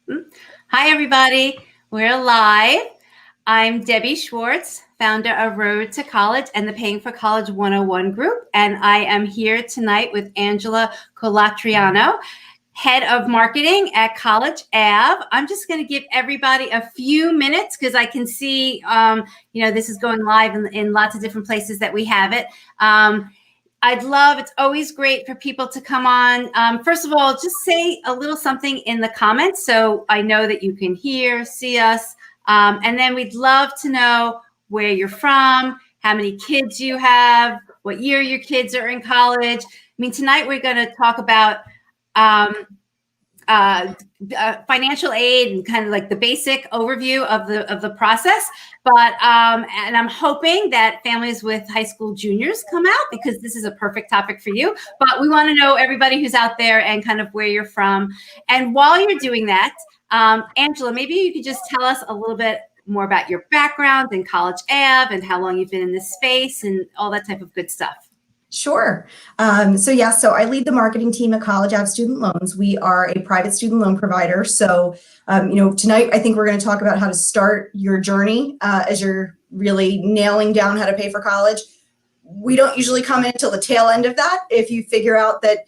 Hi, everybody. We're live. I'm Debbie Schwartz, founder of Road to College and the Paying for College 101 group. And I am here tonight with Angela Colatriano, head of marketing at College Ave. I'm just going to give everybody a few minutes because I can see, this is going live in lots of different places that we have it. It's always great for people to come on. First of all, just say a little something in the comments so I know that you can hear, see us. And then we'd love to know where you're from, how many kids you have, what year your kids are in college. Tonight we're going to talk about financial aid and kind of like the basic overview of the process. But and I'm hoping that families with high school juniors come out because this is a perfect topic for you. But we want to know everybody who's out there and kind of where you're from. And while you're doing that, Angela, maybe you could just tell us a little bit more about your background in College Ave and how long you've been in this space and all that type of good stuff. Sure. So I lead the marketing team at College Ave Student Loans. We are a private student loan provider. So, tonight I think we're going to talk about how to start your journey as you're really nailing down how to pay for college. We don't usually come in until the tail end of that. If you figure out that,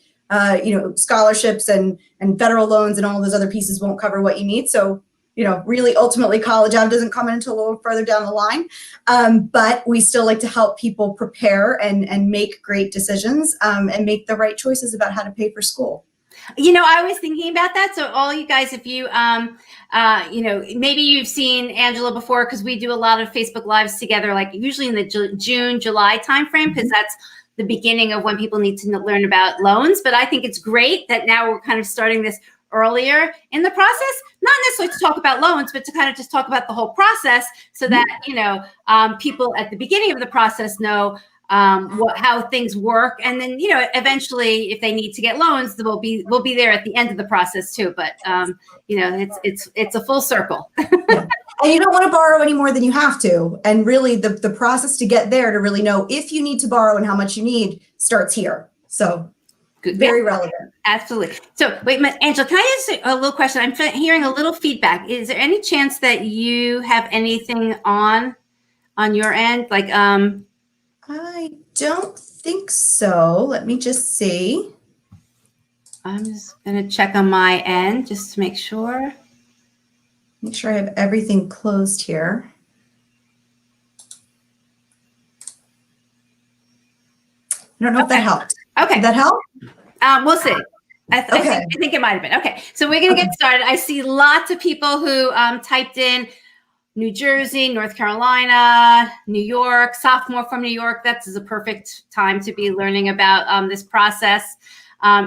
scholarships and federal loans and all those other pieces won't cover what you need. So, really ultimately College Ave doesn't come in until a little further down the line. But we still like to help people prepare and make great decisions and make the right choices about how to pay for school. I was thinking about that. So all you guys, if you, maybe you've seen Angela before because we do a lot of Facebook Lives together, like usually in the June, July timeframe, because that's the beginning of when people need to learn about loans. But I think it's great that now we're kind of starting this earlier in the process, not necessarily to talk about loans, but to kind of just talk about the whole process so that, people at the beginning of the process know how things work. And then, eventually if they need to get loans, we'll be there at the end of the process too. But, it's a full circle. Yeah. And you don't want to borrow any more than you have to. And really the process to get there to really know if you need to borrow and how much you need starts here. So good. Very relevant. Absolutely. So wait, Angela, can I ask a little question? I'm hearing a little feedback. Is there any chance that you have anything on your end? I don't think so. Let me just see. I'm just going to check on my end just to make sure. Make sure I have everything closed here. I don't know if that helped. Okay. Did that help? We'll see. I think it might have been. Okay. So we're going to get started. I see lots of people who typed in New Jersey, North Carolina, New York, sophomore from New York. That is a perfect time to be learning about this process.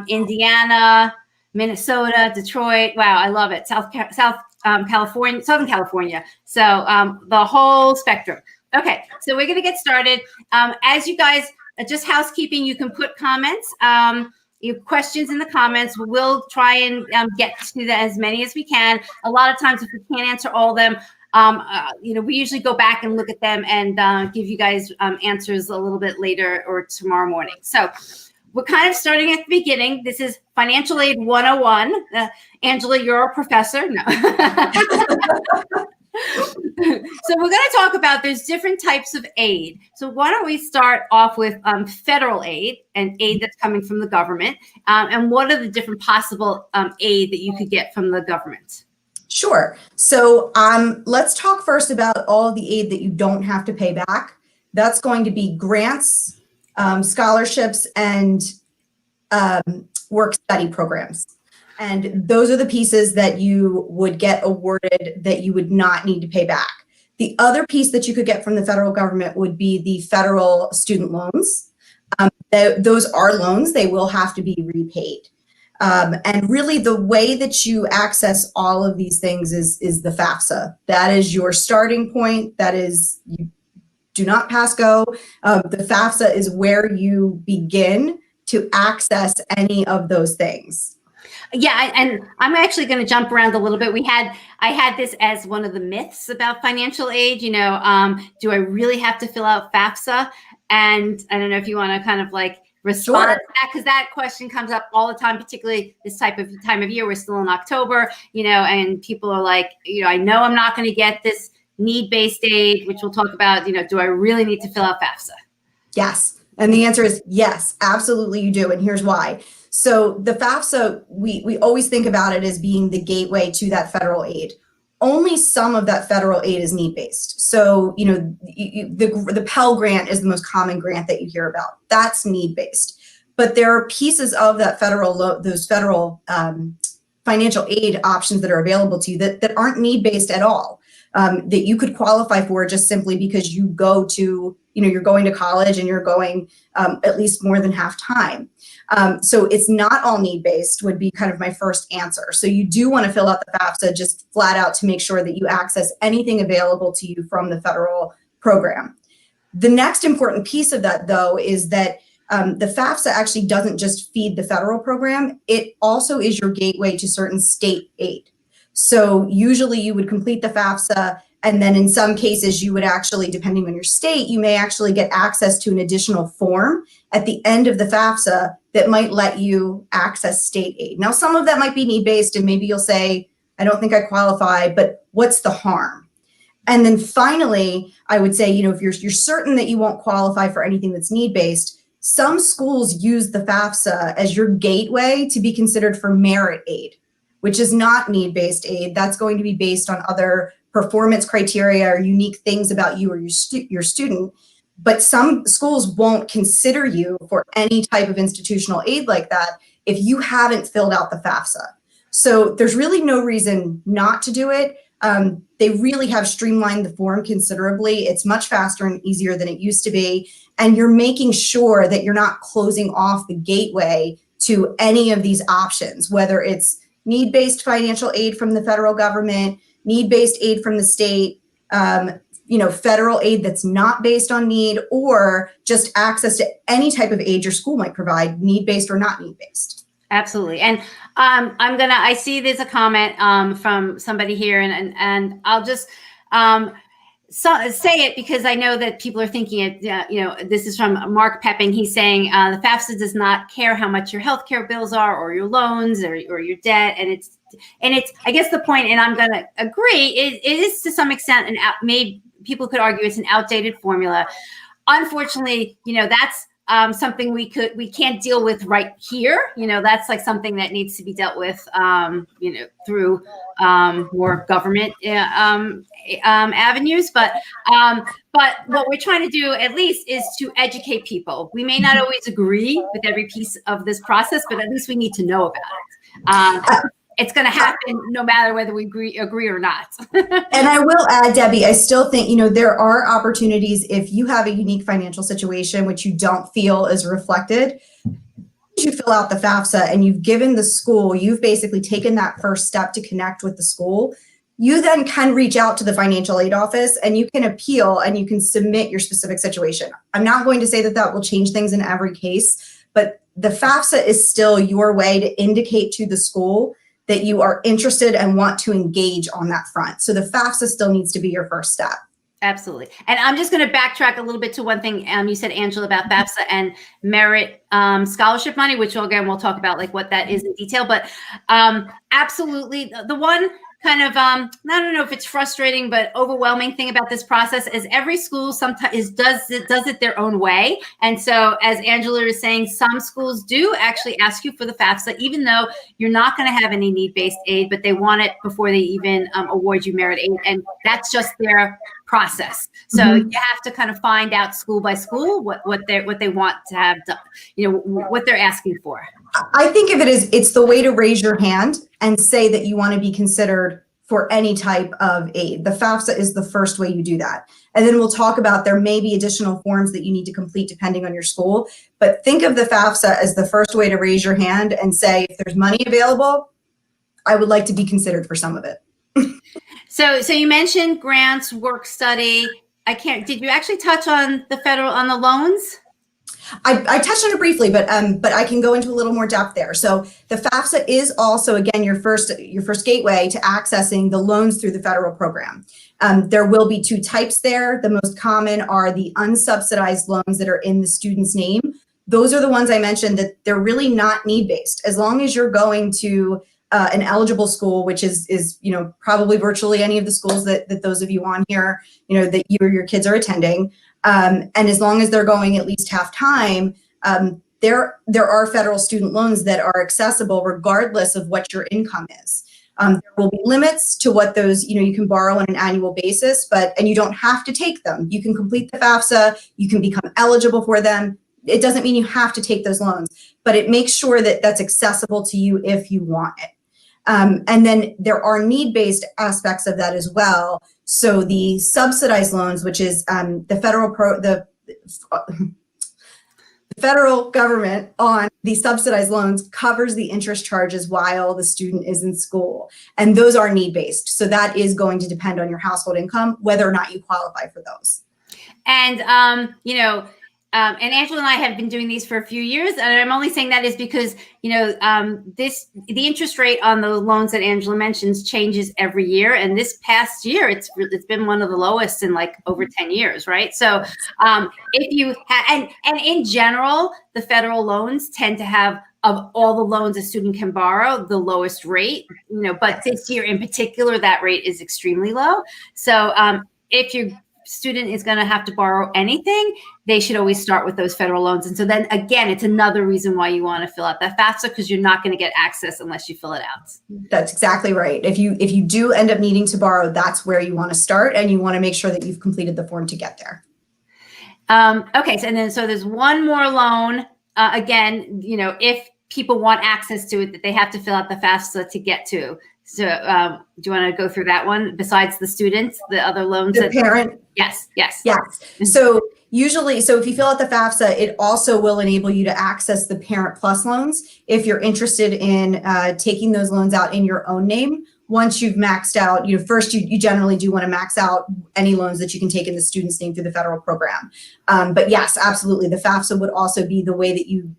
Indiana, Minnesota, Detroit. Wow, I love it. Southern California. So the whole spectrum. Okay, so we're going to get started. As you guys, just housekeeping, you can put comments, your questions in the comments. We'll try and get to as many as we can. A lot of times, if we can't answer all of them, we usually go back and look at them and give you guys answers a little bit later or tomorrow morning. So we're kind of starting at the beginning. This is Financial Aid 101. Angela, you're a professor. No. So we're going to talk about there's different types of aid. So why don't we start off with federal aid and aid that's coming from the government, and what are the different possible aid that you could get from the government? Sure. So let's talk first about all of the aid that you don't have to pay back. That's going to be grants, scholarships, and work study programs. And those are the pieces that you would get awarded that you would not need to pay back. The other piece that you could get from the federal government would be the federal student loans. Those are loans. They will have to be repaid. And really the way that you access all of these things is the FAFSA. That is your starting point. That is, you do not pass go. The FAFSA is where you begin to access any of those things. Yeah, and I'm actually going to jump around a little bit. I had this as one of the myths about financial aid. Do I really have to fill out FAFSA? And I don't know if you want to kind of like respond Sure. to that? Because that question comes up all the time, particularly this type of time of year. We're still in October, and people are like, I know I'm not going to get this need-based aid, which we'll talk about. Do I really need to fill out FAFSA? Yes. And the answer is yes, absolutely you do. And here's why. So the FAFSA, we always think about it as being the gateway to that federal aid. Only some of that federal aid is need-based. So, the Pell Grant is the most common grant that you hear about. That's need-based. But there are pieces of that those federal financial aid options that are available to you that aren't need-based at all, that you could qualify for just simply because you go to, you're going to college and you're going at least more than half time. So it's not all need-based would be kind of my first answer. So you do want to fill out the FAFSA just flat out to make sure that you access anything available to you from the federal program. The next important piece of that, though, is that the FAFSA actually doesn't just feed the federal program. It also is your gateway to certain state aid. So usually you would complete the FAFSA, and then in some cases you would actually, depending on your state, you may actually get access to an additional form at the end of the FAFSA that might let you access state aid. Now, some of that might be need-based, and maybe you'll say, I don't think I qualify, but what's the harm? And then finally, I would say, if you're certain that you won't qualify for anything that's need-based, some schools use the FAFSA as your gateway to be considered for merit aid, which is not need-based aid. That's going to be based on other performance criteria or unique things about you or your student. But some schools won't consider you for any type of institutional aid like that if you haven't filled out the FAFSA. So there's really no reason not to do it. They really have streamlined the form considerably. It's much faster and easier than it used to be. And you're making sure that you're not closing off the gateway to any of these options, whether it's need-based financial aid from the federal government, need-based aid from the state, federal aid that's not based on need, or just access to any type of aid your school might provide, need-based or not need-based. Absolutely. And I see there's a comment from somebody here, and I'll just say it because I know that people are thinking it. This is from Mark Pepping. He's saying the FAFSA does not care how much your healthcare bills are, or your loans, or your debt, and it's. I guess the point, and I'm going to agree, it is to some extent maybe people could argue it's an outdated formula. Unfortunately, that's something we can't deal with right here. That's like something that needs to be dealt with, through more government avenues. But what we're trying to do at least is to educate people. We may not always agree with every piece of this process, but at least we need to know about it. It's going to happen no matter whether we agree or not. And I will add, Debbie, I still think, there are opportunities if you have a unique financial situation which you don't feel is reflected. You fill out the FAFSA and you've given the school, you've basically taken that first step to connect with the school. You then can reach out to the financial aid office and you can appeal and you can submit your specific situation. I'm not going to say that will change things in every case, but the FAFSA is still your way to indicate to the school that you are interested and want to engage on that front. So the FAFSA still needs to be your first step. Absolutely. And I'm just going to backtrack a little bit to one thing you said, Angela, about FAFSA and merit scholarship money, which again, we'll talk about like what that is in detail. But absolutely, the one kind of, I don't know if it's frustrating, but overwhelming thing about this process is every school sometimes does it their own way. And so as Angela is saying, some schools do actually ask you for the FAFSA, even though you're not going to have any need-based aid, but they want it before they even award you merit aid. And that's just their process. So you have to kind of find out school by school what they want to have done, what they're asking for. I think of it as it's the way to raise your hand and say that you want to be considered for any type of aid. The FAFSA is the first way you do that. And then we'll talk about there may be additional forms that you need to complete depending on your school. But think of the FAFSA as the first way to raise your hand and say, if there's money available, I would like to be considered for some of it. So you mentioned grants, work study. Did you actually touch on the loans? I touched on it briefly, but I can go into a little more depth there. So the FAFSA is also, again, your first gateway to accessing the loans through the federal program. There will be two types there. The most common are the unsubsidized loans that are in the student's name. those are the ones I mentioned that they're really not need-based. As long as you're going to an eligible school, which is probably virtually any of the schools that those of you on here, that you or your kids are attending, and as long as they're going at least half time, there are federal student loans that are accessible regardless of what your income is. There will be limits to what those, you can borrow on an annual basis, and you don't have to take them. You can complete the FAFSA, you can become eligible for them. It doesn't mean you have to take those loans, but it makes sure that that's accessible to you if you want it. And then there are need-based aspects of that as well. So the subsidized loans, which is the federal government on the subsidized loans covers the interest charges while the student is in school. And those are need-based. So that is going to depend on your household income, whether or not you qualify for those. And, and Angela and I have been doing these for a few years, and I'm only saying that is because, the interest rate on the loans that Angela mentions changes every year. And this past year, it's been one of the lowest in like over 10 years, right? So if you and in general, the federal loans tend to have, of all the loans a student can borrow, the lowest rate, but this year in particular, that rate is extremely low. So if your student is going to have to borrow anything, they should always start with those federal loans. And so then again, it's another reason why you want to fill out that FAFSA, because you're not going to get access unless you fill it out. That's exactly right. If you do end up needing to borrow, that's where you want to start, and you want to make sure that you've completed the form to get there. Okay. So there's one more loan. Again, if people want access to it, that they have to fill out the FAFSA to get to. So do you want to go through that one besides the students, the other loans? The parent? Yes. So usually, if you fill out the FAFSA, it also will enable you to access the Parent Plus loans if you're interested in taking those loans out in your own name. Once you've maxed out, first you generally do want to max out any loans that you can take in the student's name through the federal program. But yes, absolutely. The FAFSA would also be the way that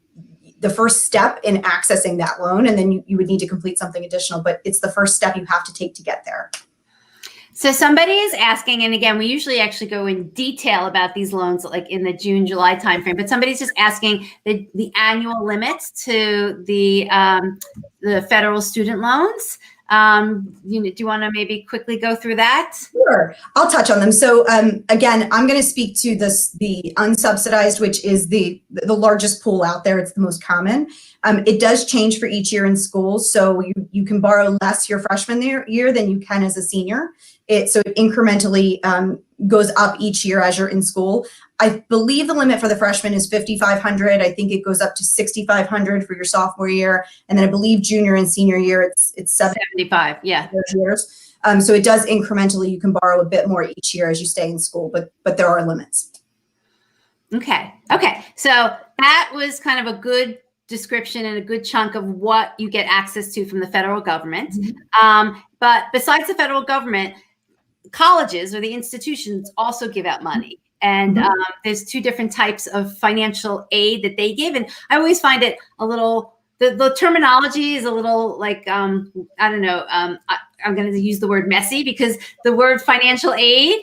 the first step in accessing that loan, and then you would need to complete something additional, but it's the first step you have to take to get there. So somebody is asking, and again, we usually actually go in detail about these loans like in the June, July timeframe, but somebody's just asking the annual limits to the federal student loans. Do you want to maybe quickly go through that? Sure, I'll touch on them. So again, I'm going to speak to the unsubsidized, which is the largest pool out there. It's the most common. It does change for each year in school. So you can borrow less your freshman year than you can as a senior. So it incrementally goes up each year as you're in school. I believe the limit for the freshman is $5,500. I think it goes up to $6,500 for your sophomore year, and then I believe junior and senior year it's $75. Yeah. Years. So it does incrementally. You can borrow a bit more each year as you stay in school, but there are limits. Okay. So that was kind of a good description and a good chunk of what you get access to from the federal government. Mm-hmm. But besides the federal government, colleges or the institutions also give out money. And there's two different types of financial aid that they give. And I always find it a little, the terminology is a little like, I don't know, I'm going to use the word messy, because the word financial aid,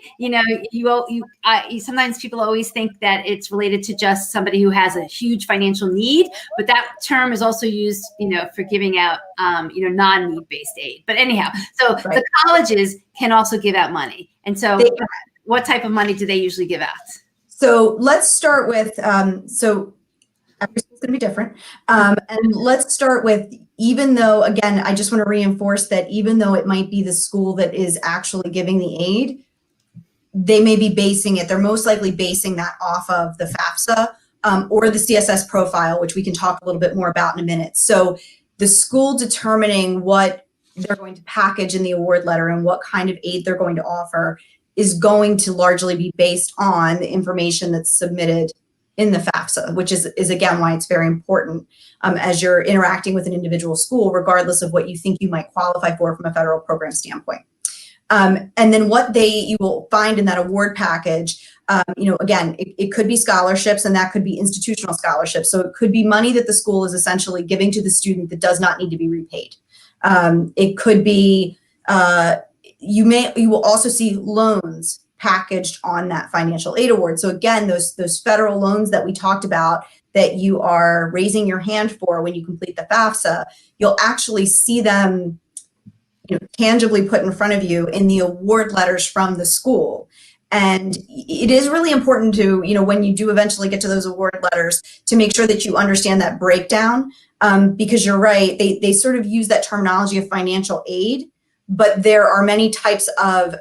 sometimes people always think that it's related to just somebody who has a huge financial need, but that term is also used, for giving out, non-need based aid. But anyhow, so right. The colleges can also give out money. And so what type of money do they usually give out? So let's start with, so every school's going to be different. And let's start with, even though, again, I just want to reinforce that even though it might be the school that is actually giving the aid, they may be basing it, they're most likely basing that off of the FAFSA or the CSS profile, which we can talk a little bit more about in a minute. So the school determining what they're going to package in the award letter and what kind of aid they're going to offer is going to largely be based on the information that's submitted in the FAFSA, which is again why it's very important as you're interacting with an individual school, regardless of what you think you might qualify for from a federal program standpoint. And then what you will find in that award package, again, it could be scholarships, and that could be institutional scholarships. So it could be money that the school is essentially giving to the student that does not need to be repaid. It could be, you will also see loans packaged on that financial aid award. So again, those federal loans that we talked about, that you are raising your hand for when you complete the FAFSA, you'll actually see them tangibly put in front of you in the award letters from the school. And it is really important to, when you do eventually get to those award letters, to make sure that you understand that breakdown, because you're right, they sort of use that terminology of financial aid, but there are many types of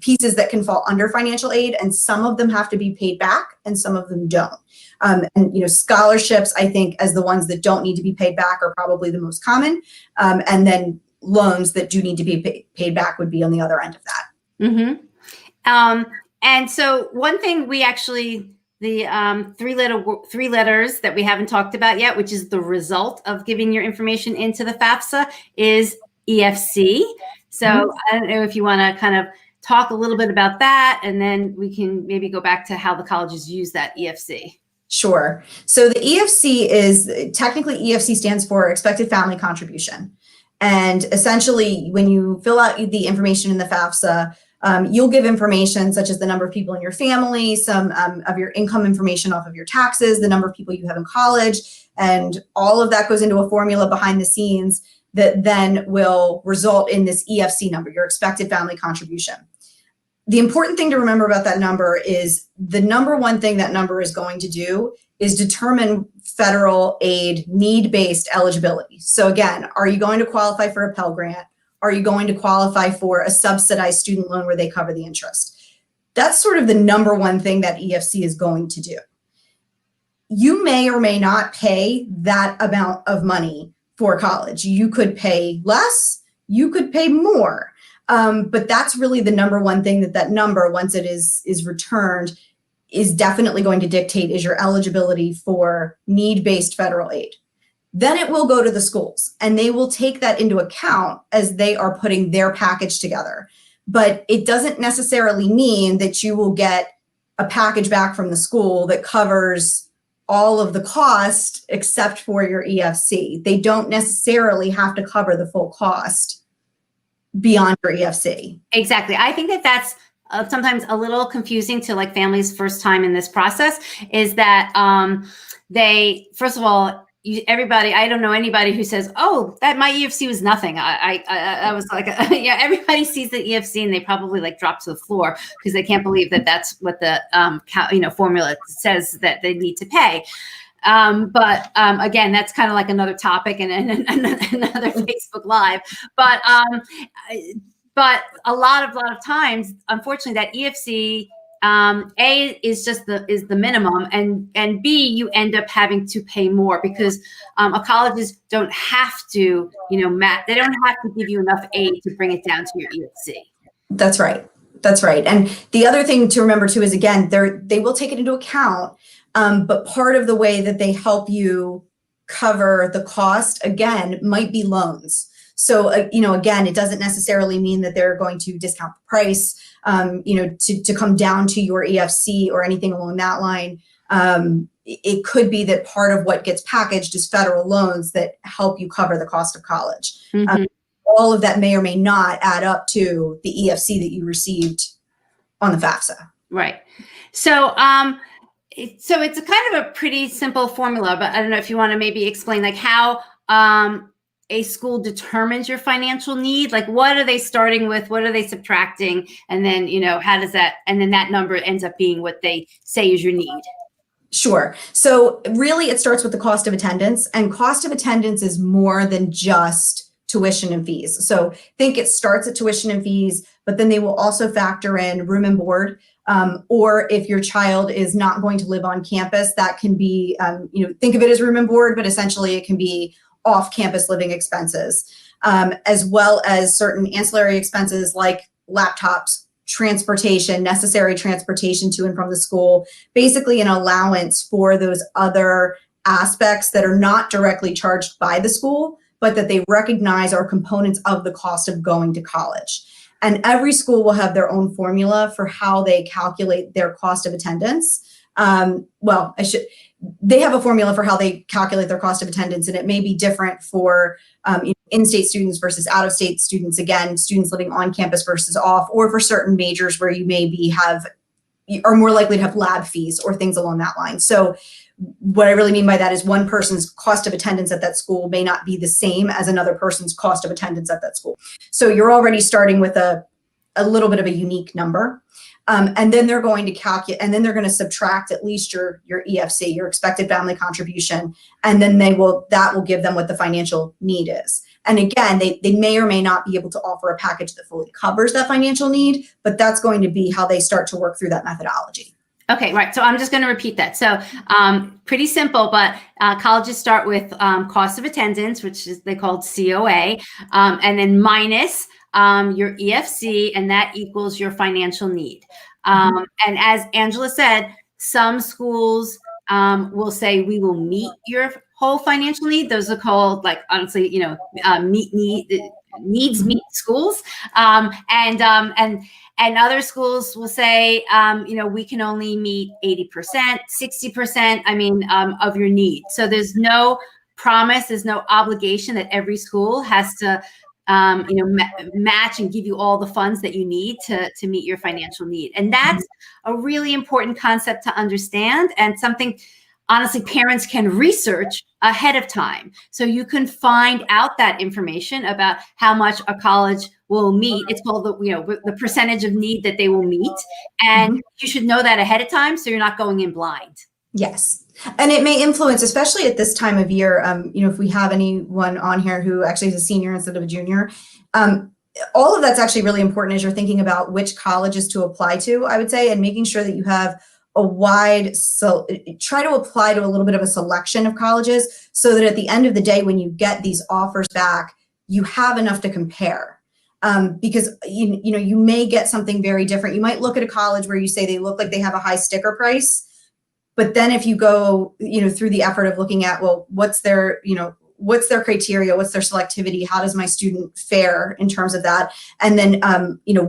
pieces that can fall under financial aid, and some of them have to be paid back and some of them don't. And scholarships, I think, as the ones that don't need to be paid back are probably the most common. And then loans that do need to be paid back would be on the other end of that. Mm-hmm. And so one thing we actually, the three letters that we haven't talked about yet, which is the result of giving your information into the FAFSA, is EFC. So I don't know if you want to kind of talk a little bit about that, and then we can maybe go back to how the colleges use that EFC. Sure. So the EFC is, technically EFC stands for Expected Family Contribution. And essentially, when you fill out the information in the FAFSA, you'll give information such as the number of people in your family, some of your income information off of your taxes, the number of people you have in college, and all of that goes into a formula behind the scenes that then will result in this EFC number, your expected family contribution. The important thing to remember about that number is the number one thing that number is going to do is determine federal aid need-based eligibility. So again, are you going to qualify for a Pell Grant? Are you going to qualify for a subsidized student loan where they cover the interest? That's sort of the number one thing that EFC is going to do. You may or may not pay that amount of money for college. You could pay less, you could pay more. But that's really the number one thing that number, once it is returned, is definitely going to dictate is your eligibility for need-based federal aid. Then it will go to the schools and they will take that into account as they are putting their package together. But it doesn't necessarily mean that you will get a package back from the school that covers all of the cost except for your EFC. They don't necessarily have to cover the full cost beyond your EFC. Exactly. I think that that's sometimes a little confusing to like families first time in this process, is that they, first of all, everybody, I don't know anybody who says, oh, that my EFC was nothing. I was like, yeah, everybody sees the EFC and they probably like drop to the floor because they can't believe that that's what the formula says that they need to pay. But again, that's kind of like another topic and another Facebook Live. But a lot of times, unfortunately, that EFC, A is just the minimum, and B, you end up having to pay more because colleges don't have to, they don't have to give you enough aid to bring it down to your EFC. That's right. That's right. And the other thing to remember too is, again, they will take it into account, but part of the way that they help you cover the cost, again, might be loans. So, again, it doesn't necessarily mean that they're going to discount the price, to come down to your EFC or anything along that line. It could be that part of what gets packaged is federal loans that help you cover the cost of college. Mm-hmm. All of that may or may not add up to the EFC that you received on the FAFSA. Right. So, so it's a kind of a pretty simple formula, but I don't know if you want to maybe explain like how a school determines your financial need. Like, what are they starting with? What are they subtracting? And then, how does that, and then that number ends up being what they say is your need. Sure. So really it starts with the cost of attendance, and cost of attendance is more than just tuition and fees. So think it starts at tuition and fees, but then they will also factor in room and board. Or if your child is not going to live on campus, that can be, think of it as room and board, but essentially it can be off-campus living expenses, as well as certain ancillary expenses like laptops, transportation, necessary transportation to and from the school, basically an allowance for those other aspects that are not directly charged by the school, but that they recognize are components of the cost of going to college. And every school will have their own formula for how they calculate their cost of attendance. They have a formula for how they calculate their cost of attendance, and it may be different for in-state students versus out-of-state students. Again, students living on campus versus off, or for certain majors where you are more likely to have lab fees or things along that line. So what I really mean by that is one person's cost of attendance at that school may not be the same as another person's cost of attendance at that school. So you're already starting with a little bit of a unique number. And then they're going to calculate, and then they're going to subtract at least your EFC, your expected family contribution. And then that will give them what the financial need is. And again, they may or may not be able to offer a package that fully covers that financial need, but that's going to be how they start to work through that methodology. Okay, right. So I'm just going to repeat that. So pretty simple, but colleges start with cost of attendance, which is they called COA, and then minus your EFC, and that equals your financial need. And as Angela said, some schools will say we will meet your whole financial need. Those are called, like, honestly, needs meet schools. And other schools will say, we can only meet 80%, 60%, of your need. So there's no promise, there's no obligation that every school has to match and give you all the funds that you need to meet your financial need. And that's a really important concept to understand, and something, honestly, parents can research ahead of time. So you can find out that information about how much a college will meet. It's called the percentage of need that they will meet. And you should know that ahead of time, so you're not going in blind. Yes. And it may influence, especially at this time of year, if we have anyone on here who actually is a senior instead of a junior, all of that's actually really important as you're thinking about which colleges to apply to, I would say, and making sure that you have try to apply to a little bit of a selection of colleges, so that at the end of the day, when you get these offers back, you have enough to compare. Because you may get something very different. You might look at a college where you say they look like they have a high sticker price, but then if you go through the effort of looking at, well, what's their criteria, what's their selectivity, how does my student fare in terms of that, and then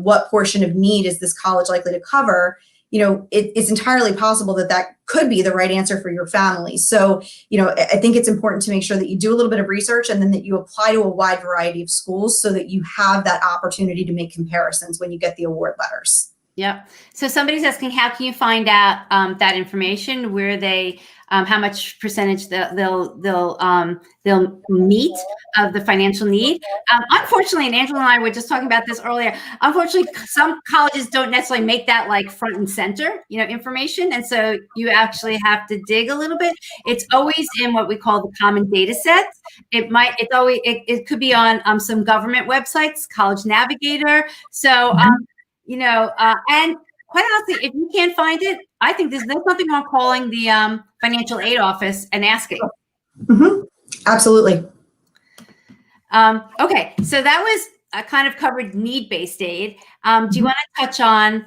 what portion of need is this college likely to cover, it's entirely possible that could be the right answer for your family. So, I think it's important to make sure that you do a little bit of research, and then that you apply to a wide variety of schools, so that you have that opportunity to make comparisons when you get the award letters. Yep. So somebody's asking, how can you find out that information, where they, how much percentage they'll meet of the financial need? Unfortunately, and Angela and I were just talking about this earlier, unfortunately, some colleges don't necessarily make that like front and center, information. And so you actually have to dig a little bit. It's always in what we call the common data set. It could be on some government websites, College Navigator. So, and quite honestly, if you can't find it, I think there's nothing wrong calling the financial aid office and asking. Absolutely. Okay, so that was kind of covered need-based aid. Do you want to touch on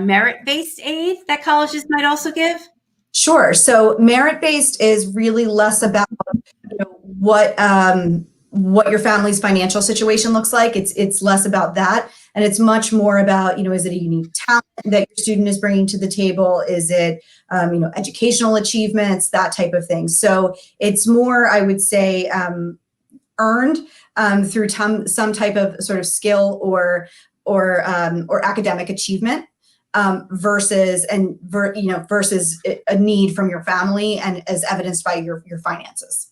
merit-based aid that colleges might also give? Sure. So merit-based is really less about what your family's financial situation looks like. It's less about that. And it's much more about, is it a unique talent that your student is bringing to the table? Is it, educational achievements, that type of thing. So it's more, I would say, earned through some type of sort of skill or academic achievement, versus a need from your family, and as evidenced by your finances.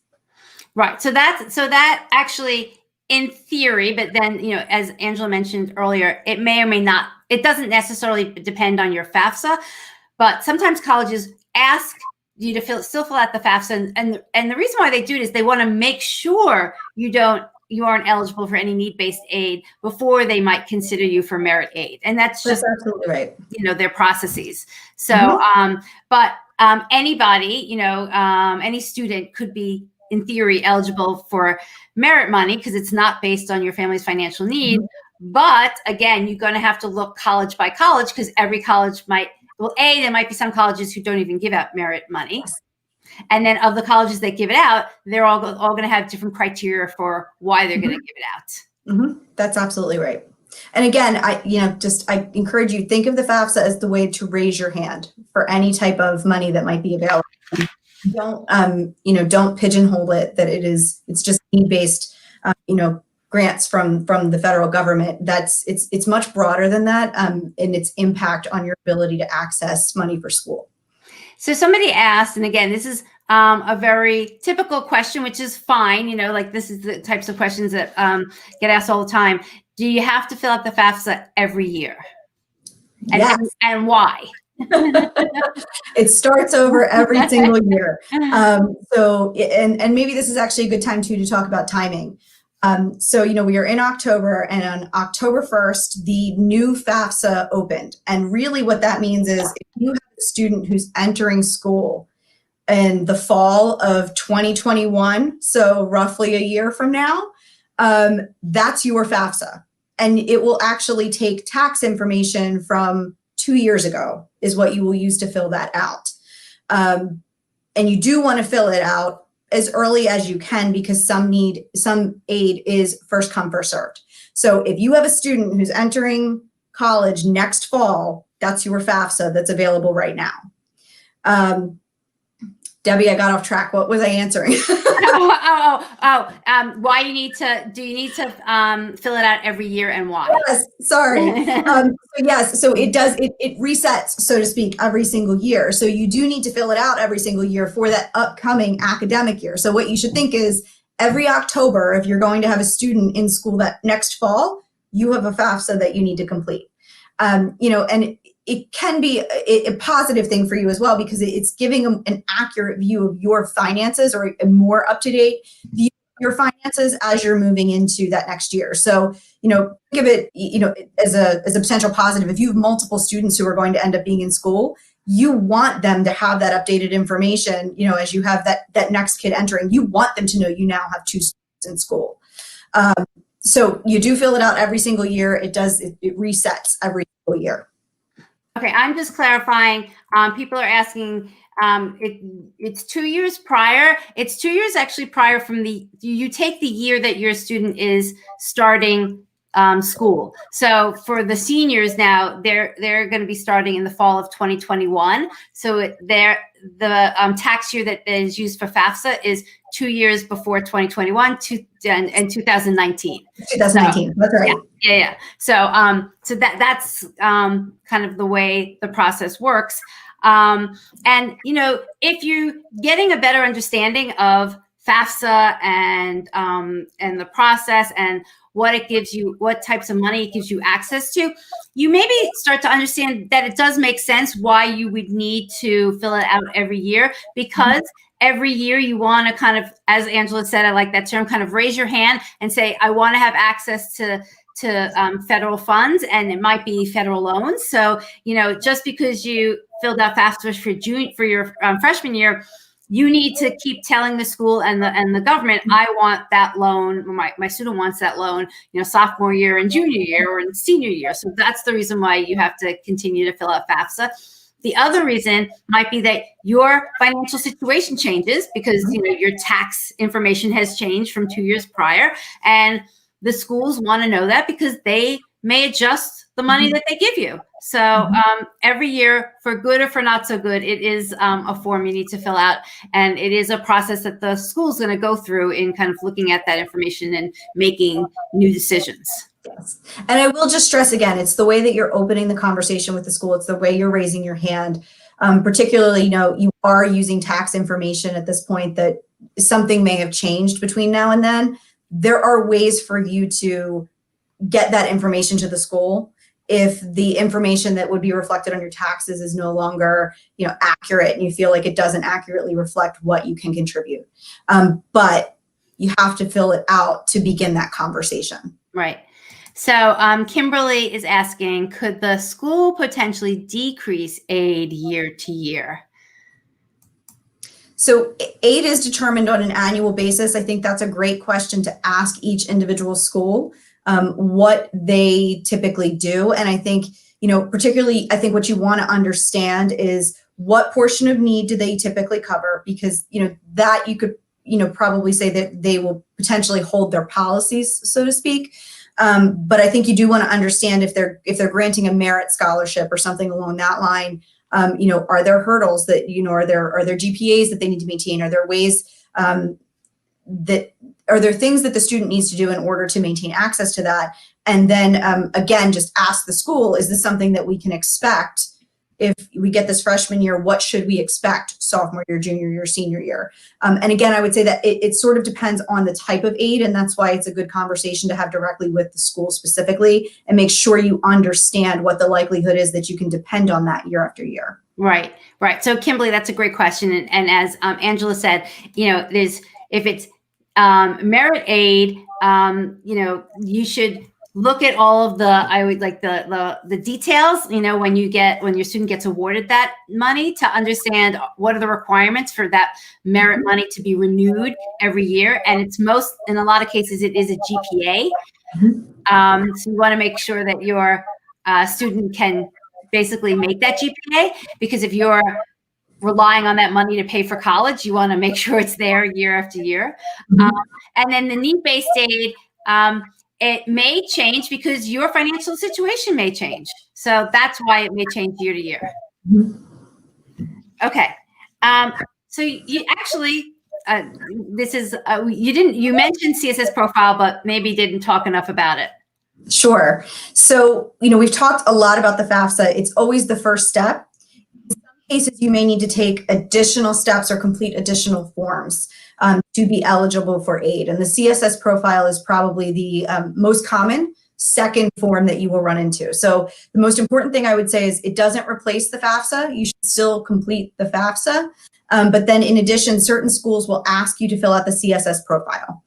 Right. So that actually, in theory, but then, as Angela mentioned earlier, it may or may not, it doesn't necessarily depend on your FAFSA, but sometimes colleges ask you to still fill out the FAFSA. And the reason why they do it is they want to make sure you aren't eligible for any need-based aid before they might consider you for merit aid. And that's absolutely right. Their processes. So, but anybody, any student could be, in theory, eligible for merit money because it's not based on your family's financial need. But again, you're going to have to look college by college, because every college there might be some colleges who don't even give out merit money. And then of the colleges that give it out, they're all going to have different criteria for why they're going to give it out. That's absolutely right. And again, I encourage you, think of the FAFSA as the way to raise your hand for any type of money that might be available. Don't pigeonhole it that it's just need-based, grants from the federal government. It's much broader than that, in its impact on your ability to access money for school. So somebody asked, and again, this is a very typical question, which is fine. You know, like this is the types of questions that get asked all the time. Do you have to fill out the FAFSA every year? Yes. And why? It starts over every single year. So, and maybe this is actually a good time too to talk about timing. So, you know, we are in October, and on October 1st, the new FAFSA opened. And really what that means is if you have a student who's entering school in the fall of 2021, so roughly a year from now, that's your FAFSA. And it will actually take tax information from 2 years ago is what you will use to fill that out. And you do want to fill it out as early as you can, because some aid is first come, first served. So if you have a student who's entering college next fall, that's your FAFSA that's available right now. Debbie, I got off track. What was I answering? Why do you need to fill it out every year, and why? Yes, sorry. Yes, so it does, it resets, so to speak, every single year. So you do need to fill it out every single year for that upcoming academic year. So what you should think is every October, if you're going to have a student in school that next fall, you have a FAFSA that you need to complete. You know, and it can be a positive thing for you as well, because it's giving them an accurate view of your finances, or a more up-to-date view of your finances as you're moving into that next year. So, you know, think of it, you know, as a potential positive. If you have multiple students who are going to end up being in school, you want them to have that updated information, you know, as you have that next kid entering. You want them to know you now have 2 students in school. So you do fill it out every single year. It resets every single year. Okay, I'm just clarifying. People are asking, it's 2 years prior. It's 2 years actually prior from you take the year that your student is starting school. So for the seniors now, they're going to be starting in the fall of 2021. So the tax year that is used for FAFSA is 2 years before 2021 and 2019. 2019, that's right. Yeah. So that's kind of the way the process works. And you know, if you're getting a better understanding of FAFSA and the process and what it gives you, what types of money it gives you access to, you maybe start to understand that it does make sense why you would need to fill it out every year, because every year you want to kind of, as Angela said, I like that term, kind of raise your hand and say, I want to have access to federal funds, and it might be federal loans. So, you know, just because you filled out FAFSA for your freshman year, you need to keep telling the school and the government, I want that loan, my student wants that loan, you know, sophomore year and junior year or in senior year. So that's the reason why you have to continue to fill out FAFSA. The other reason might be that your financial situation changes, because, you know, your tax information has changed from 2 years prior, and the schools want to know that because they may adjust the money that they give you. So every year, for good or for not so good, it is a form you need to fill out. And it is a process that the school's going to go through in kind of looking at that information and making new decisions. Yes. And I will just stress again, it's the way that you're opening the conversation with the school. It's the way you're raising your hand. Particularly, you know, you are using tax information at this point that something may have changed between now and then. There are ways for you to get that information to the school if the information that would be reflected on your taxes is no longer, you know, accurate, and you feel like it doesn't accurately reflect what you can contribute. But you have to fill it out to begin that conversation. Right. So Kimberly is asking, could the school potentially decrease aid year to year? So aid is determined on an annual basis. I think that's a great question to ask each individual school, what they typically do. And I think, you know, particularly, I think what you want to understand is what portion of need do they typically cover? Because, you know, that you could, you know, probably say that they will potentially hold their policies, so to speak. But I think you do want to understand if they're granting a merit scholarship or something along that line. You know, are there hurdles that, you know, are there GPAs that they need to maintain? Are there ways are there things that the student needs to do in order to maintain access to that? And then again, just ask the school, is this something that we can expect if we get this freshman year, what should we expect sophomore year, junior year, senior year? And again, I would say that it sort of depends on the type of aid, and that's why it's a good conversation to have directly with the school specifically and make sure you understand what the likelihood is that you can depend on that year after year. Right, right. So Kimberly, that's a great question. And as Angela said, if it's merit aid, you should look at all of the details, when your student gets awarded that money, to understand what are the requirements for that merit money to be renewed every year. And in a lot of cases, it is a GPA. So you want to make sure that your student can basically make that GPA, because if you're relying on that money to pay for college, you want to make sure it's there year after year. And then the need-based aid, it may change because your financial situation may change. So that's why it may change year to year. Okay. So you actually, you mentioned CSS profile, but maybe didn't talk enough about it. Sure. So, we've talked a lot about the FAFSA. It's always the first step. In some cases, you may need to take additional steps or complete additional forms to be eligible for aid. And the CSS profile is probably the most common second form that you will run into. So the most important thing I would say is it doesn't replace the FAFSA. You should still complete the FAFSA. But then in addition, certain schools will ask you to fill out the CSS profile.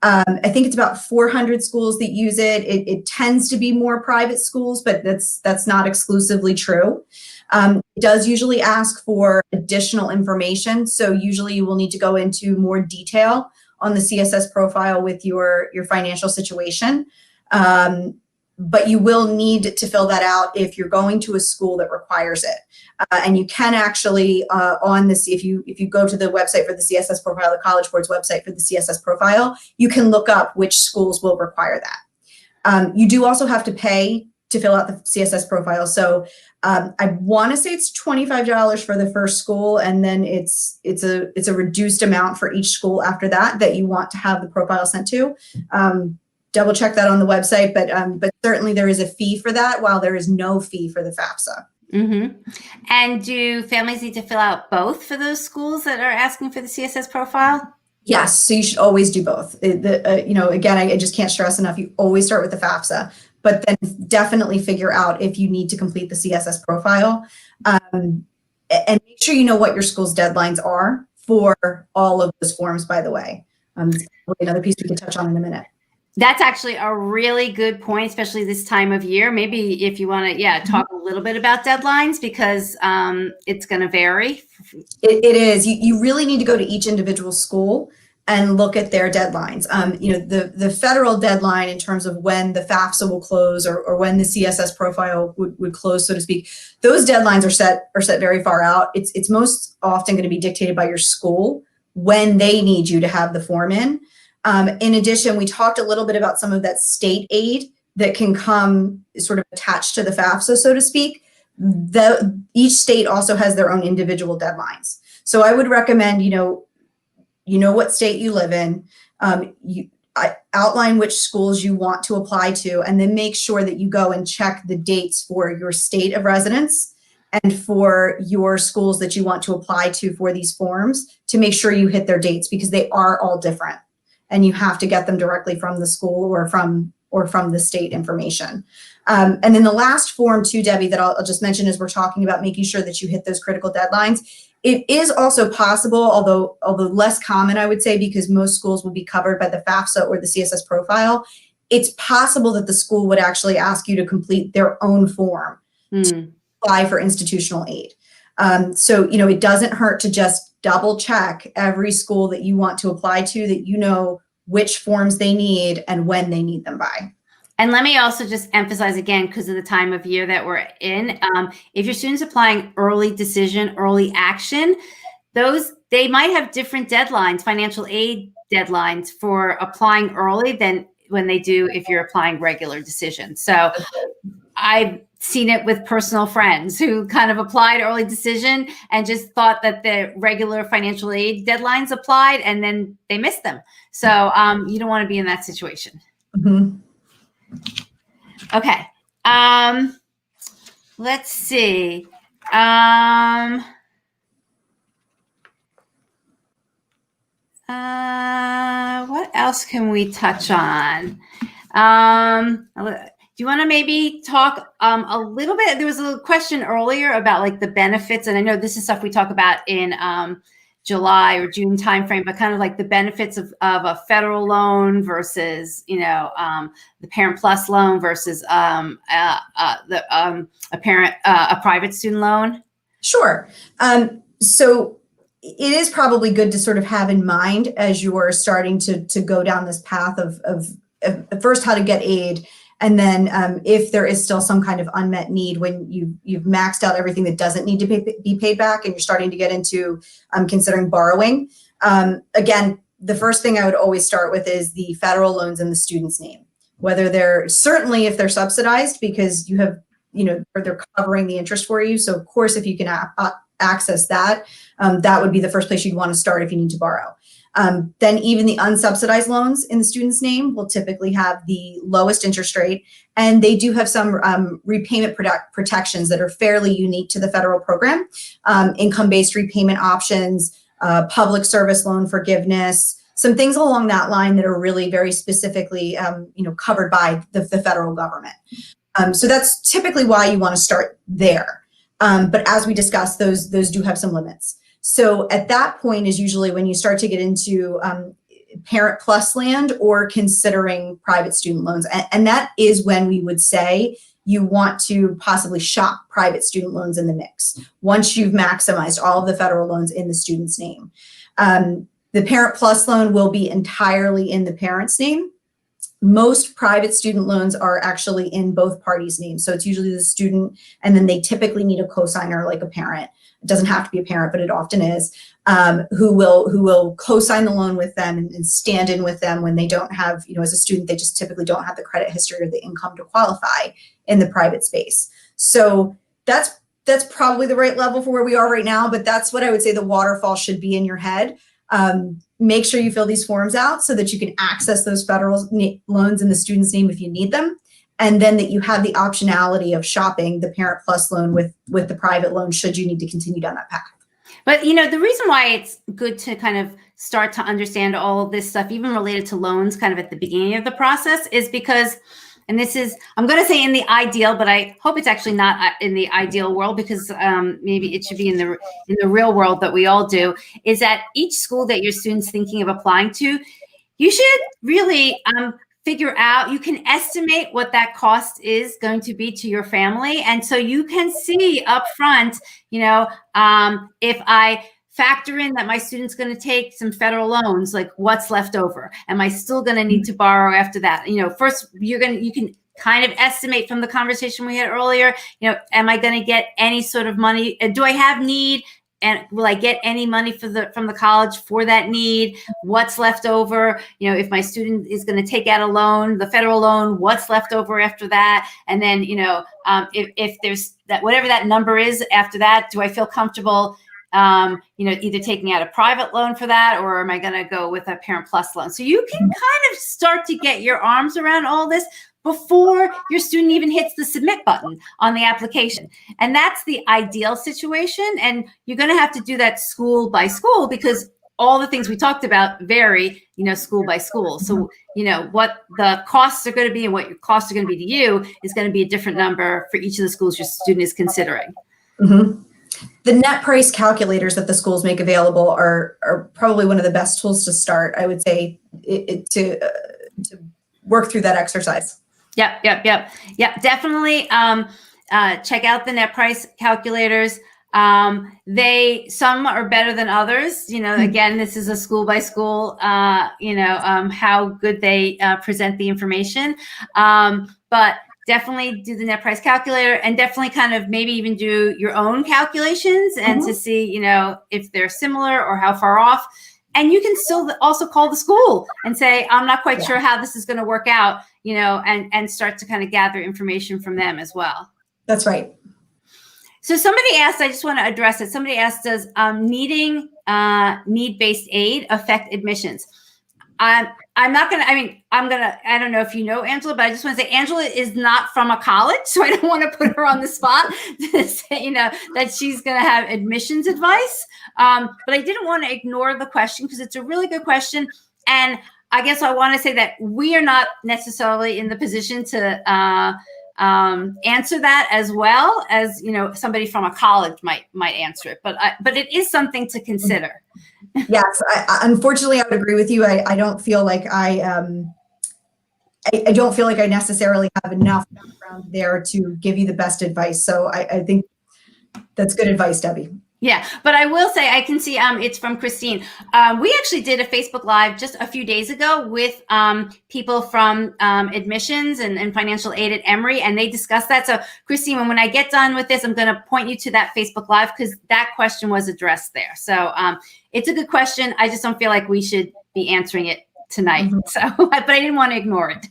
I think it's about 400 schools that use it. It tends to be more private schools, but that's not exclusively true. It does usually ask for additional information. So usually you will need to go into more detail on the CSS profile with your financial situation. But you will need to fill that out if you're going to a school that requires it. And you can actually, if you go to the website for the CSS profile, the College Board's website for the CSS profile, you can look up which schools will require that. You do also have to pay to fill out the CSS profile. So I want to say it's $25 for the first school, and then it's a reduced amount for each school after that you want to have the profile sent to. Double check that on the website, but certainly there is a fee for that, while there is no fee for the FAFSA. And do families need to fill out both for those schools that are asking for the CSS profile? Yes, so you should always do both. Again, I just can't stress enough, you always start with the FAFSA, but then definitely figure out if you need to complete the CSS profile. And make sure you know what your school's deadlines are for all of those forms, by the way. Another piece we can touch on in a minute. That's actually a really good point, especially this time of year. Maybe if you want to, talk a little bit about deadlines, because it's going to vary. It is. You really need to go to each individual school and look at their deadlines. The federal deadline in terms of when the FAFSA will close or when the CSS profile would close, so to speak, those deadlines are set very far out. It's most often going to be dictated by your school when they need you to have the form in. In addition, we talked a little bit about some of that state aid that can come sort of attached to the FAFSA, so to speak. Each state also has their own individual deadlines. So I would recommend, what state you live in, outline which schools you want to apply to, and then make sure that you go and check the dates for your state of residence and for your schools that you want to apply to for these forms, to make sure you hit their dates, because they are all different. And you have to get them directly from the school or from the state information. And then the last form too, Debbie, that I'll just mention as we're talking about making sure that you hit those critical deadlines. It is also possible, although less common, I would say, because most schools will be covered by the FAFSA or the CSS profile. It's possible that the school would actually ask you to complete their own form to apply for institutional aid. So, it doesn't hurt to just double check every school that you want to apply to, that you know which forms they need and when they need them by. And let me also just emphasize again, because of the time of year that we're in, if your student's applying early decision, early action, they might have different deadlines, financial aid deadlines for applying early than when they do if you're applying regular decision. So I've seen it with personal friends who kind of applied early decision and just thought that the regular financial aid deadlines applied, and then they missed them. So you don't want to be in that situation. Okay. Let's see. What else can we touch on? Do you want to maybe talk a little bit? There was a question earlier about like the benefits, and I know this is stuff we talk about in July or June timeframe, but kind of like the benefits of a federal loan versus, you know, the Parent Plus loan versus a private student loan. Sure. So it is probably good to sort of have in mind as you're starting to go down this path of first how to get aid, and then if there is still some kind of unmet need when you've maxed out everything that doesn't need to be paid back, and you're starting to get into considering borrowing. Again, the first thing I would always start with is the federal loans in the student's name, whether they're certainly if they're subsidized because you have, you know, or they're covering the interest for you. So of course, if you can access that, that would be the first place you'd want to start if you need to borrow. Then even the unsubsidized loans in the student's name will typically have the lowest interest rate, and they do have some repayment protections that are fairly unique to the federal program, income-based repayment options, public service loan forgiveness, some things along that line that are really very specifically, you know, covered by the federal government. So that's typically why you want to start there. But as we discussed, those do have some limits. So at that point is usually when you start to get into Parent Plus land or considering private student loans. And that is when we would say you want to possibly shop private student loans in the mix once you've maximized all of the federal loans in the student's name. The Parent Plus loan will be entirely in the parent's name. Most private student loans are actually in both parties' names. So it's usually the student, and then they typically need a cosigner like a parent. It doesn't have to be a parent, but it often is, who will co-sign the loan with them and stand in with them when they don't have, you know, as a student, they just typically don't have the credit history or the income to qualify in the private space. So that's probably the right level for where we are right now, but that's what I would say the waterfall should be in your head. Make sure you fill these forms out so that you can access those federal loans in the student's name if you need them. And then that you have the optionality of shopping the Parent Plus loan with the private loan should you need to continue down that path. But, you know, the reason why it's good to kind of start to understand all of this stuff, even related to loans kind of at the beginning of the process, is because, and this is, I'm going to say in the ideal, but I hope it's actually not in the ideal world, because maybe it should be in the real world that we all do, is that each school that your student's thinking of applying to, you should really figure out, you can estimate what that cost is going to be to your family. And so you can see up front, you know, if I factor in that my student's going to take some federal loans, like what's left over? Am I still going to need to borrow after that? You know, first you can kind of estimate from the conversation we had earlier, you know, am I going to get any sort of money? Do I have need? And will I get any money from the college for that need? What's left over? You know, if my student is going to take out a loan, the federal loan, what's left over after that? And then, you know, if there's that, whatever that number is after that, do I feel comfortable, you know, either taking out a private loan for that, or am I going to go with a Parent Plus loan? So you can kind of start to get your arms around all this before your student even hits the submit button on the application. And that's the ideal situation. And you're going to have to do that school by school, because all the things we talked about vary, you know, school by school. So, you know, what the costs are going to be and what your costs are going to be to you is going to be a different number for each of the schools your student is considering. Mm-hmm. The net price calculators that the schools make available are probably one of the best tools to start, I would say, to work through that exercise. Yep. Definitely check out the net price calculators. Some are better than others. You know, again, this is a school by school, you know, how good they present the information. But definitely do the net price calculator, and definitely kind of maybe even do your own calculations and to see, you know, if they're similar or how far off. And you can still also call the school and say, I'm not quite sure how this is going to work out, you know, and start to kind of gather information from them as well. That's right. So somebody asked, I just want to address it. Somebody asked, does needing need-based aid affect admissions? I'm not going to, I don't know if you know Angela, but I just want to say Angela is not from a college. So I don't want to put her on the spot to say, that she's going to have admissions advice. But I didn't want to ignore the question because it's a really good question. And I guess I want to say that we are not necessarily in the position to answer that as well as, somebody from a college might answer it. But it is something to consider. Yes, unfortunately, I would agree with you. I don't feel like I don't feel like I necessarily have enough background there to give you the best advice. So I think that's good advice, Debbie. Yeah, but I will say I can see it's from Christine. We actually did a Facebook Live just a few days ago with people from admissions and financial aid at Emory, and they discussed that. So Christine, when I get done with this, I'm going to point you to that Facebook Live because that question was addressed there. So it's a good question. I just don't feel like we should be answering it tonight. Mm-hmm. So, but I didn't want to ignore it.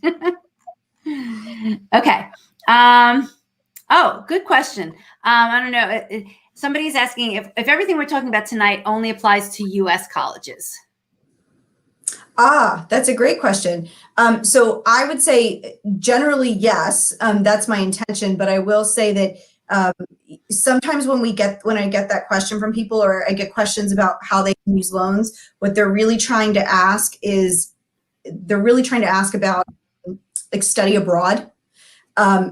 Okay. Oh, good question. I don't know. Somebody's asking if everything we're talking about tonight only applies to U.S. colleges. That's a great question. So I would say generally, yes, that's my intention. But I will say that sometimes when I get that question from people, or I get questions about how they can use loans, what they're really trying to ask about like study abroad.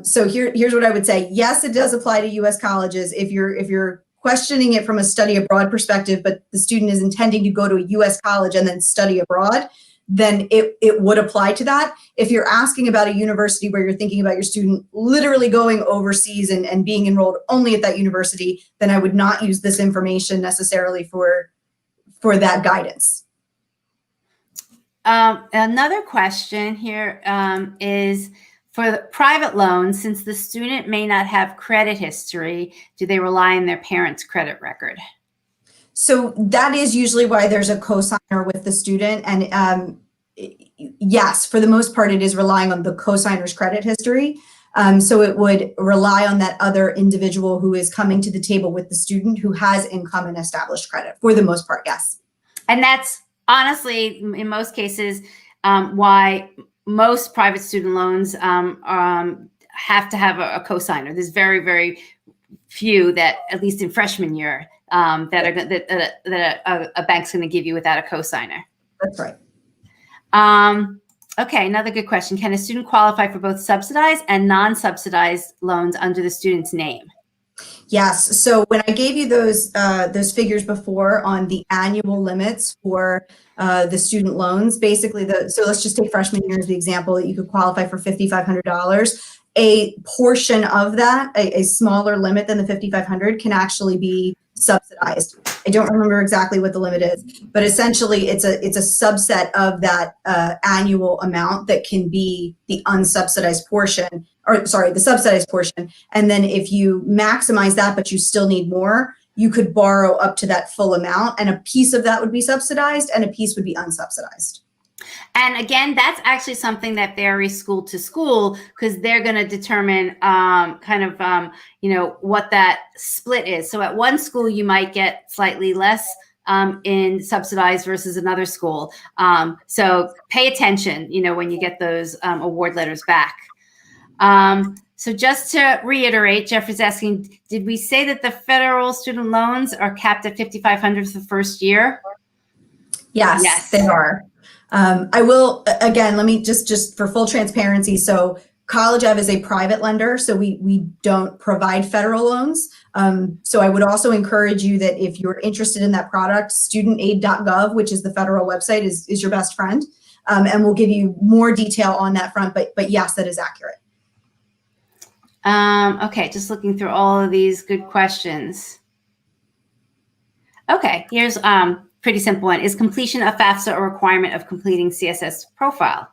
So here's what I would say. Yes, it does apply to U.S. colleges. If you're questioning it from a study abroad perspective, but the student is intending to go to a U.S. college and then study abroad, then it would apply to that. If you're asking about a university where you're thinking about your student literally going overseas and being enrolled only at that university, then I would not use this information necessarily for that guidance. Another question here is, for the private loans, since the student may not have credit history, do they rely on their parents' credit record? So that is usually why there's a cosigner with the student. And yes, for the most part, it is relying on the cosigner's credit history. So it would rely on that other individual who is coming to the table with the student who has income and established credit, for the most part, yes. And that's honestly, in most cases, why most private student loans have to have a cosigner. There's very, very few that, at least in freshman year, that a bank's going to give you without a cosigner. That's right. Okay, another good question. Can a student qualify for both subsidized and non-subsidized loans under the student's name? Yes. So when I gave you those figures before on the annual limits for the student loans, basically so let's just take freshman year as the example that you could qualify for $5,500. A portion of that, a smaller limit than the $5,500, can actually be subsidized. I don't remember exactly what the limit is, but essentially it's a subset of that annual amount that can be the unsubsidized portion, or sorry, the subsidized portion. And then if you maximize that, but you still need more, you could borrow up to that full amount, and a piece of that would be subsidized and a piece would be unsubsidized. And again, that's actually something that varies school to school, because they're going to determine what that split is. So at one school, you might get slightly less in subsidized versus another school. So pay attention, when you get those award letters back. So just to reiterate, Jeff is asking, did we say that the federal student loans are capped at $5,500 for the first year? Yes, they are. I will, again, let me just for full transparency. So College Ave is a private lender, so we don't provide federal loans. So I would also encourage you that if you're interested in that product, studentaid.gov, which is the federal website, is your best friend. And we'll give you more detail on that front, but yes, that is accurate. Okay, just looking through all of these good questions. Okay, here's pretty simple one. Is completion of FAFSA a requirement of completing CSS profile?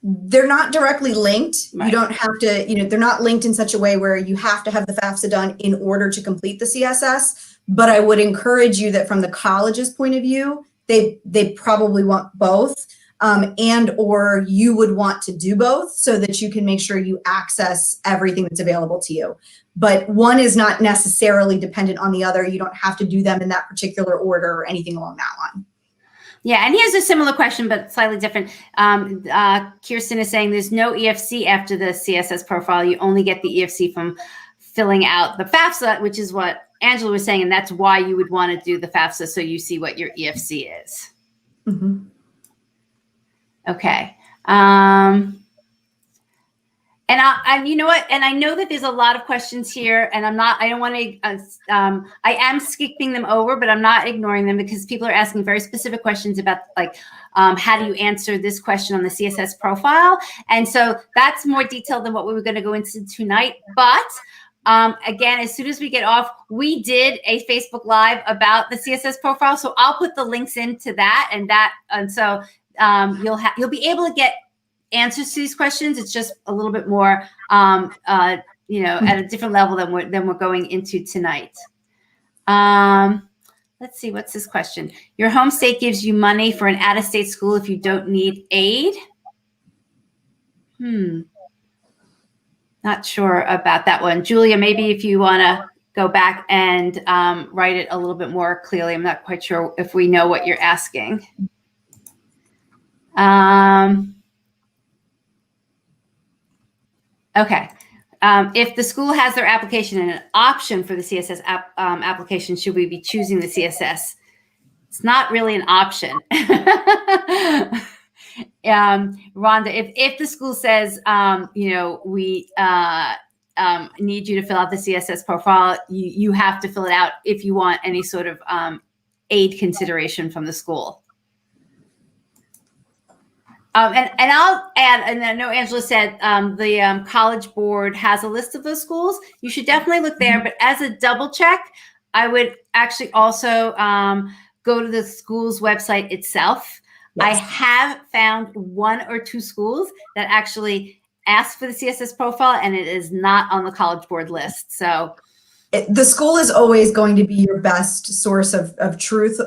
They're not directly linked. Right. You don't have to, they're not linked in such a way where you have to have the FAFSA done in order to complete the CSS. But I would encourage you that from the college's point of view, they probably want both, and or you would want to do both so that you can make sure you access everything that's available to you. But one is not necessarily dependent on the other. You don't have to do them in that particular order or anything along that line. Yeah, and here's a similar question, but slightly different. Kirsten is saying there's no EFC after the CSS profile. You only get the EFC from filling out the FAFSA, which is what Angela was saying, and that's why you would want to do the FAFSA so you see what your EFC is. Mm-hmm. Okay. And you know what? And I know that there's a lot of questions here, and I don't want to, I am skipping them over, but I'm not ignoring them because people are asking very specific questions about like, how do you answer this question on the CSS profile? And so that's more detailed than what we were going to go into tonight. But again, as soon as we get off, we did a Facebook Live about the CSS profile. So I'll put the links into that and so you'll be able to get answers to these questions. It's just a little bit more, at a different level than we're going into tonight. Let's see, what's this question? Your home state gives you money for an out-of-state school if you don't need aid? Not sure about that one. Julia, maybe if you want to go back and write it a little bit more clearly. I'm not quite sure if we know what you're asking. Okay. If the school has their application and an option for the CSS application, should we be choosing the CSS? It's not really an option. Rhonda, if the school says, we need you to fill out the CSS profile, you have to fill it out if you want any sort of aid consideration from the school. And I'll add, and I know Angela said the College Board has a list of those schools. You should definitely look there, but as a double check, I would actually also go to the school's website itself. Yes. I have found 1 or 2 schools that actually ask for the CSS profile, and it is not on the College Board list. So the school is always going to be your best source of truth,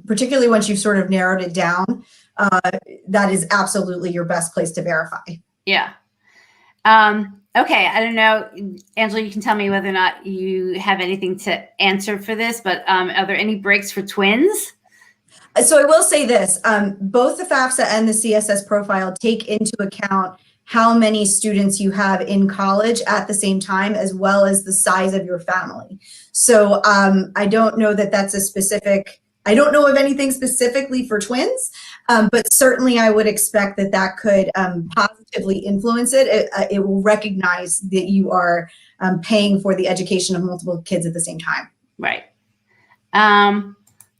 particularly once you've sort of narrowed it down. That is absolutely your best place to verify. Yeah. Okay. I don't know, Angela, you can tell me whether or not you have anything to answer for this, but are there any breaks for twins? So I will say this, both the FAFSA and the CSS profile take into account how many students you have in college at the same time, as well as the size of your family. So I don't know that that's a specific, I don't know of anything specifically for twins, but certainly I would expect that could positively influence it. It will recognize that you are paying for the education of multiple kids at the same time. Right.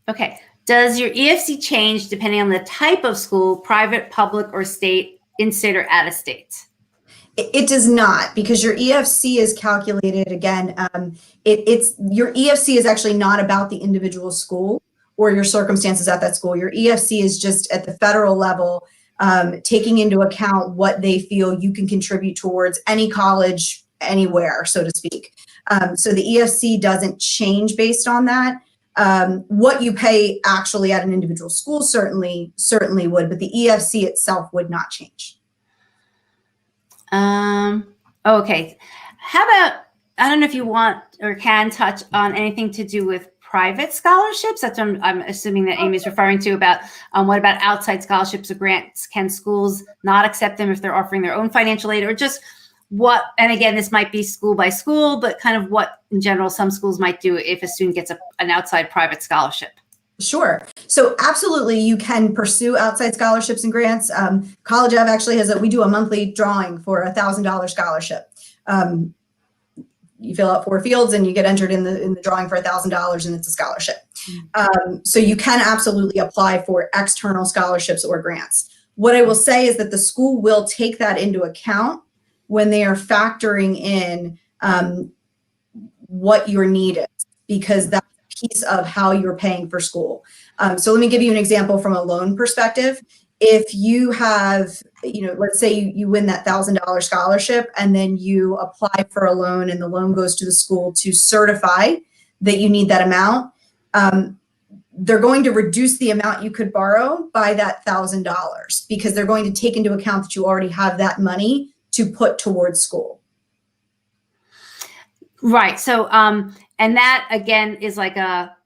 Okay. Does your EFC change depending on the type of school, private, public, or state, in-state or out-of-state? It does not, because your EFC is calculated, again, your EFC is actually not about the individual school or your circumstances at that school. Your EFC is just at the federal level, taking into account what they feel you can contribute towards any college, anywhere, so to speak. So the EFC doesn't change based on that. What you pay actually at an individual school certainly would, but the EFC itself would not change. Okay. How about, I don't know if you want or can touch on anything to do with private scholarships. That's what I'm assuming that Amy's referring to about, what about outside scholarships or grants? Can schools not accept them if they're offering their own financial aid, or just what, and again, this might be school by school, but kind of what in general some schools might do if a student gets an outside private scholarship? Sure. So absolutely, you can pursue outside scholarships and grants. College Ave actually we do a monthly drawing for a $1,000 scholarship. You fill out 4 fields and you get entered in the drawing for $1,000, and it's a scholarship. So you can absolutely apply for external scholarships or grants. What I will say is that the school will take that into account when they are factoring in what your need is, because that's a piece of how you're paying for school. So let me give you an example from a loan perspective. If you have, let's say you win that $1,000 scholarship, and then you apply for a loan, and the loan goes to the school to certify that you need that amount, they're going to reduce the amount you could borrow by that $1,000, because they're going to take into account that you already have that money to put towards school. Right. So, and that again is like a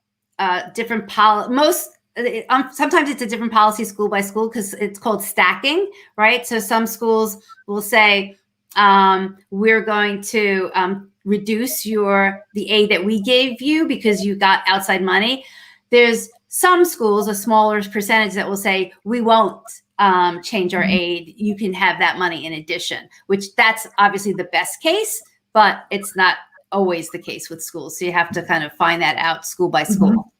different policy. sometimes it's a different policy school by school because it's called stacking, right? So some schools will say, we're going to reduce the aid that we gave you because you got outside money. There's some schools, a smaller percentage, that will say, we won't change our aid. You can have that money in addition, which that's obviously the best case, but it's not always the case with schools. So you have to kind of find that out school by school.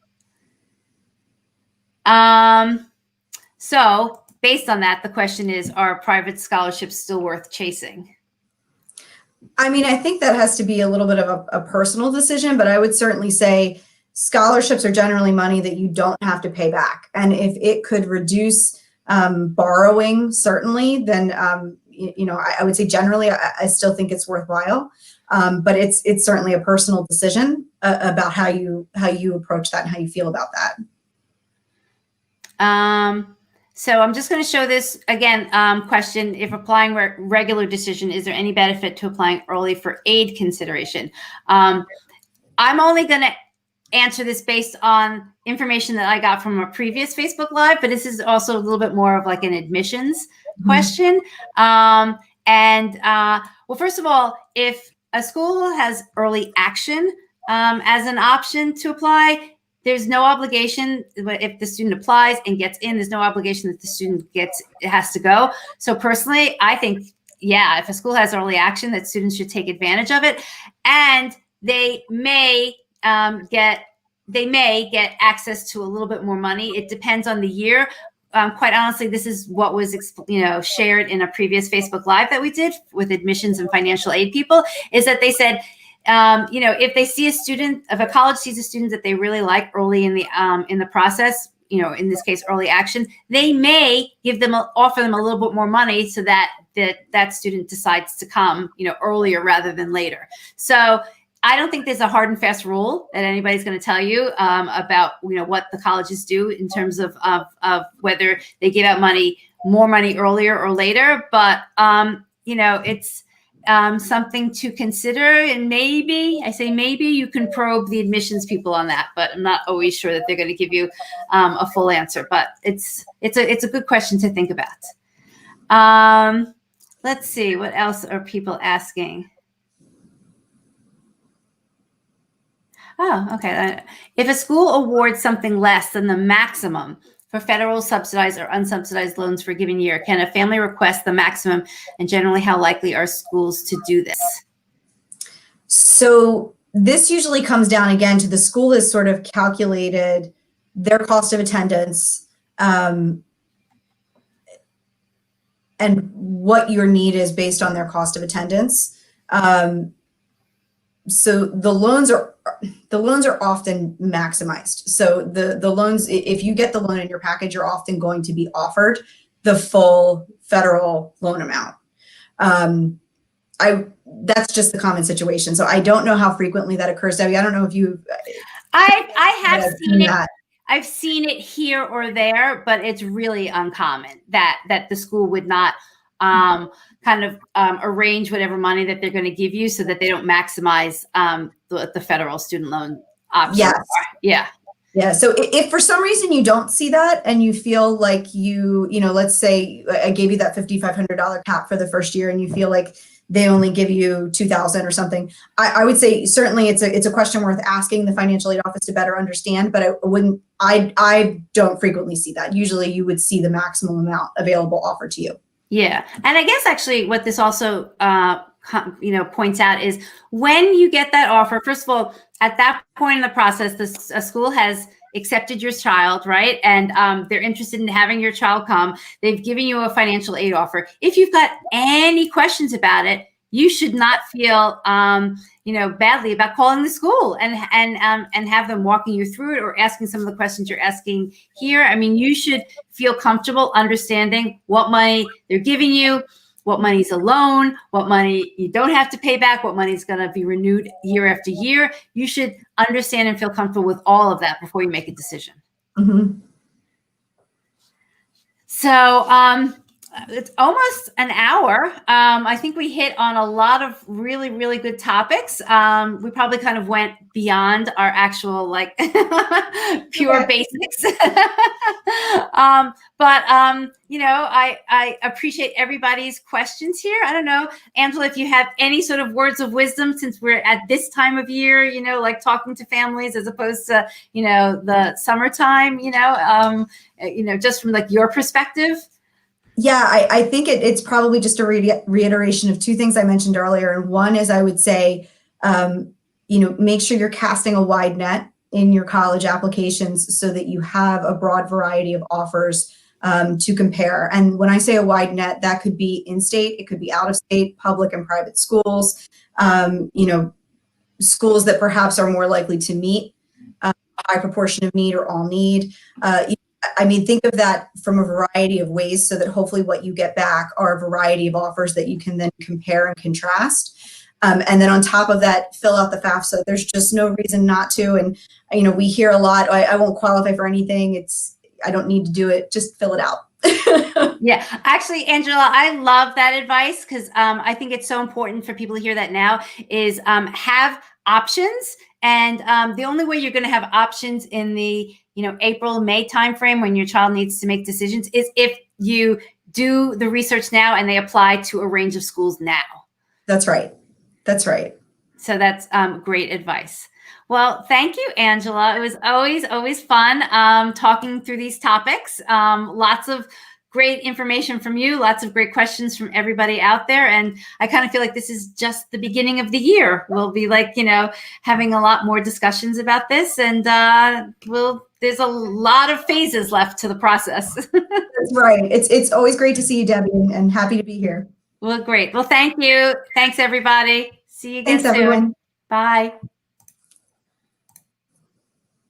So based on that, the question is, are private scholarships still worth chasing? I mean, I think that has to be a little bit of a personal decision, but I would certainly say scholarships are generally money that you don't have to pay back. And if it could reduce borrowing, certainly, then, I would say generally, I still think it's worthwhile. But it's certainly a personal decision about how you approach that and how you feel about that. So I'm just going to show this again. Question: if applying regular decision, is there any benefit to applying early for aid consideration? I'm only going to answer this based on information that I got from a previous Facebook Live, but this is also a little bit more of like an admissions question. Well, first of all, if a school has early action as an option to apply, there's no obligation. If the student applies and gets in, there's no obligation that the student has to go. So personally, I think, yeah, if a school has early action, that students should take advantage of it. And they may get access to a little bit more money. It depends on the year. Quite honestly, this is what was shared in a previous Facebook Live that we did with admissions and financial aid people, is that they said, if they see if a college sees a student that they really like early in the process, in this case, early action, they may offer them a little bit more money so that student decides to come, earlier rather than later. So I don't think there's a hard and fast rule that anybody's going to tell you about, what the colleges do in terms of whether they give out more money earlier or later. But, it's something to consider. And maybe you can probe the admissions people on that, but I'm not always sure that they're going to give you a full answer. But it's a good question to think about. Let's see, what else are people asking? Oh, okay. If a school awards something less than the maximum for federal subsidized or unsubsidized loans for a given year, can a family request the maximum? And generally, how likely are schools to do this? So this usually comes down again to the school has sort of calculated their cost of attendance and what your need is based on their cost of attendance. So the loans are often maximized. So the loans, if you get the loan in your package, you're often going to be offered the full federal loan amount. That's just the common situation. So I don't know how frequently that occurs, Debbie. I don't know if you. I have seen it. I've seen it here or there, but it's really uncommon that the school would not arrange whatever money that they're going to give you so that they don't maximize the federal student loan option. Yes. Yeah. So if for some reason you don't see that and you feel like let's say I gave you that $5,500 cap for the first year and you feel like they only give you $2,000 or something, I would say certainly it's a question worth asking the financial aid office to better understand, but I don't frequently see that. Usually you would see the maximum amount available offered to you. Yeah. And I guess actually what this also, points out is when you get that offer, first of all, at that point in the process, a school has accepted your child, right? And they're interested in having your child come. They've given you a financial aid offer. If you've got any questions about it, you should not feel, badly about calling the school and have them walking you through it or asking some of the questions you're asking here. I mean, you should feel comfortable understanding what money they're giving you, what money's a loan, what money you don't have to pay back, what money's going to be renewed year after year. You should understand and feel comfortable with all of that before you make a decision. Mm-hmm. So It's almost an hour. I think we hit on a lot of really, really good topics. We probably kind of went beyond our actual like pure basics. You know, I appreciate everybody's questions here. I don't know, Angela, if you have any sort of words of wisdom, since we're at this time of year, you know, like talking to families as opposed to, you know, the summertime, you know, just from like your perspective. Yeah, I think it's probably just a reiteration of two things I mentioned earlier. And one is, I would say, you know, make sure you're casting a wide net in your college applications so that you have a broad variety of offers to compare. And when I say a wide net, that could be in-state, it could be out-of-state, public and private schools, you know, schools that perhaps are more likely to meet a high proportion of need or all need. I mean, think of that from a variety of ways so that hopefully what you get back are a variety of offers that you can then compare and contrast. And then on top of that, fill out the FAFSA. There's just no reason not to. And, you know, we hear a lot, I won't qualify for anything. I don't need to do it. Just fill it out. Yeah, actually, Angela, I love that advice because I think it's so important for people to hear that now is have options. And the only way you're going to have options in the, you know, April, May timeframe when your child needs to make decisions is if you do the research now and they apply to a range of schools now. That's right. That's right. So that's great advice. Well, thank you, Angela. It was always fun talking through these topics. Lots of great information from you, lots of great questions from everybody out there. And I kind of feel like this is just the beginning of the year. We'll be like, you know, having a lot more discussions about this, and there's a lot of phases left to the process. That's right. It's always great to see you, Debbie, and happy to be here. Well, great. Well, thank you. Thanks, everybody. See you again soon. Thanks, everyone. Bye.